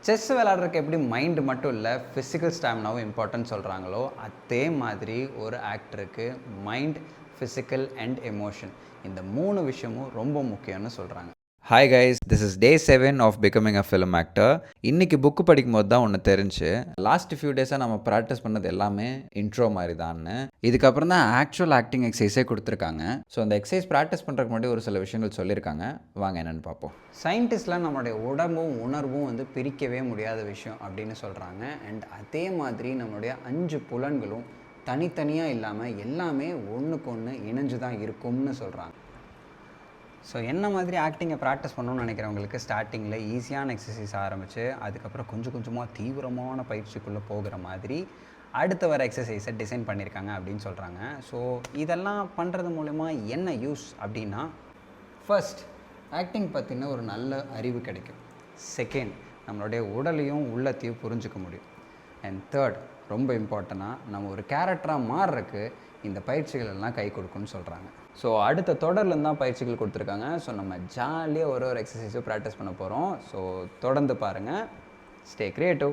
Chess விளையாடுறதுக்கு எப்படி mind மட்டும் இல்லை ஃபிசிக்கல் ஸ்டாமினாவும் இம்பார்ட்டன்ட் சொல்கிறாங்களோ அதே மாதிரி ஒரு ஆக்டருக்கு மைண்ட், ஃபிசிக்கல் அண்ட் எமோஷன் இந்த 3 விஷயமும் ரொம்ப முக்கியம்னு சொல்கிறாங்க. Hi guys, this is day 7 of becoming a film actor. இன்றைக்கி புக்கு படிக்கும் போது தான் ஒன்று தெரிஞ்சு, லாஸ்ட் ஃபியூ டேஸாக நம்ம ப்ராக்டிஸ் பண்ணது எல்லாமே இன்ட்ரோ மாதிரி தான்னு. இதுக்கப்புறம் தான் ஆக்சுவல் ஆக்டிங் எக்ஸசைஸே கொடுத்துருக்காங்க. ஸோ அந்த எக்ஸசைஸ் ப்ராக்டிஸ் பண்ணுறதுக்கு முன்னாடி ஒரு சில விஷயங்கள் சொல்லியிருக்காங்க. வாங்க என்னென்னு பார்ப்போம். சயின்டிஸ்ட்லாம் நம்மளுடைய உடம்பும் உணர்வும் பிரிக்கவே முடியாத விஷயம் அப்படின்னு சொல்கிறாங்க. அண்ட் அதே மாதிரி நம்மளுடைய 5 புலன்களும் தனித்தனியாக இல்லாமல் எல்லாமே ஒன்றுக்கு ஒன்று இணைஞ்சு தான் இருக்கும்னு சொல்கிறாங்க. ஸோ என்ன மாதிரி ஆக்டிங்கை ப்ராக்டிஸ் பண்ணணும்னு நினைக்கிறவங்களுக்கு ஸ்டார்டிங்கில் ஈஸியான எக்ஸசைஸ் ஆரம்பித்து அதுக்கப்புறம் கொஞ்சம் கொஞ்சமாக தீவிரமான பயிற்சிக்குள்ளே போகிற மாதிரி அடுத்த வர எக்ஸசைஸை டிசைன் பண்ணியிருக்காங்க அப்படின்னு சொல்கிறாங்க. ஸோ இதெல்லாம் பண்ணுறது மூலமா என்ன யூஸ் அப்படின்னா, ஃபர்ஸ்ட் ஆக்டிங் பற்றின ஒரு நல்ல அறிவு கிடைக்கும். செகண்ட், நம்மளுடைய உடலையும் உள்ளத்தையும் புரிஞ்சுக்க முடியும். அண்ட் தேர்ட், ரொம்ப இம்பார்ட்டண்ட்டாக நம்ம ஒரு கேரக்டராக மாறுறதுக்கு இந்த பயிற்சிகள் எல்லாம் கை கொடுக்குன்னு சொல்கிறாங்க. ஸோ அடுத்த தொடர்லேருந்து தான் பயிற்சிகள் கொடுத்துருக்காங்க. ஸோ நம்ம ஜாலியாக ஒரு எக்ஸசைஸும் ப்ராக்டிஸ் பண்ண போகிறோம். ஸோ தொடர்ந்து பாருங்கள். Stay creative.